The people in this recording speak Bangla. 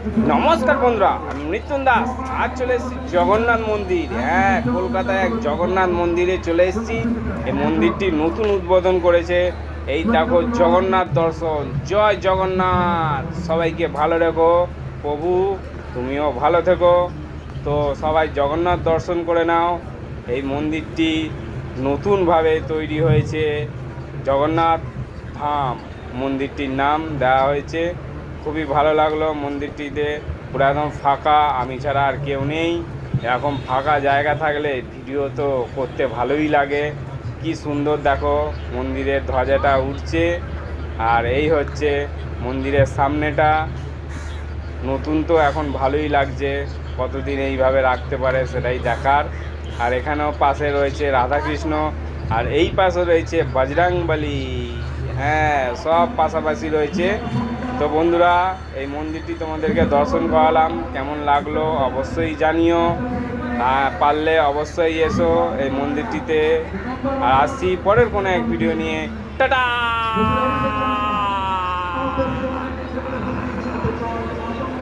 নমস্কার বন্ধুরা, আমি মৃত্যুন দাস। আজ চলে এসেছি জগন্নাথ মন্দির। হ্যাঁ, কলকাতায় এক জগন্নাথ মন্দিরে চলে এসেছি। এই মন্দিরটি নতুন উদ্বোধন করেছে। এই দেখো জগন্নাথ দর্শন। জয় জগন্নাথ। সবাইকে ভালো রেখো প্রভু, তুমিও ভালো থেকো। তো সবাই জগন্নাথ দর্শন করে নাও। এই মন্দিরটি নতুনভাবে তৈরি হয়েছে, জগন্নাথ ধাম মন্দিরটির নাম দেওয়া হয়েছে। খুবই ভালো লাগলো মন্দিরটিতে, পুরো একদম ফাঁকা, আমি ছাড়া আর কেউ নেই। এরকম ফাঁকা জায়গা থাকলে ভিডিও তো করতে ভালোই লাগে। কি সুন্দর দেখো, মন্দিরের ধ্বজাটা উঠছে। আর এই হচ্ছে মন্দিরের সামনেটা। নতুন তো এখন ভালোই লাগছে, কতদিন এইভাবে রাখতে পারে সেটাই দেখার। আর এখানেও পাশে রয়েছে রাধাকৃষ্ণ, আর এই পাশে রয়েছে বজরংবলী। হ্যাঁ, সব পাশাপাশি রয়েছে। তো বন্ধুরা, এই মন্দিরটি তোমাদেরকে দর্শন করালাম, কেমন লাগলো অবশ্যই জানিও। পারলে অবশ্যই এসো এই মন্দিরটিতে। আর আসছি পরের কোনো এক ভিডিও নিয়ে। টাটা।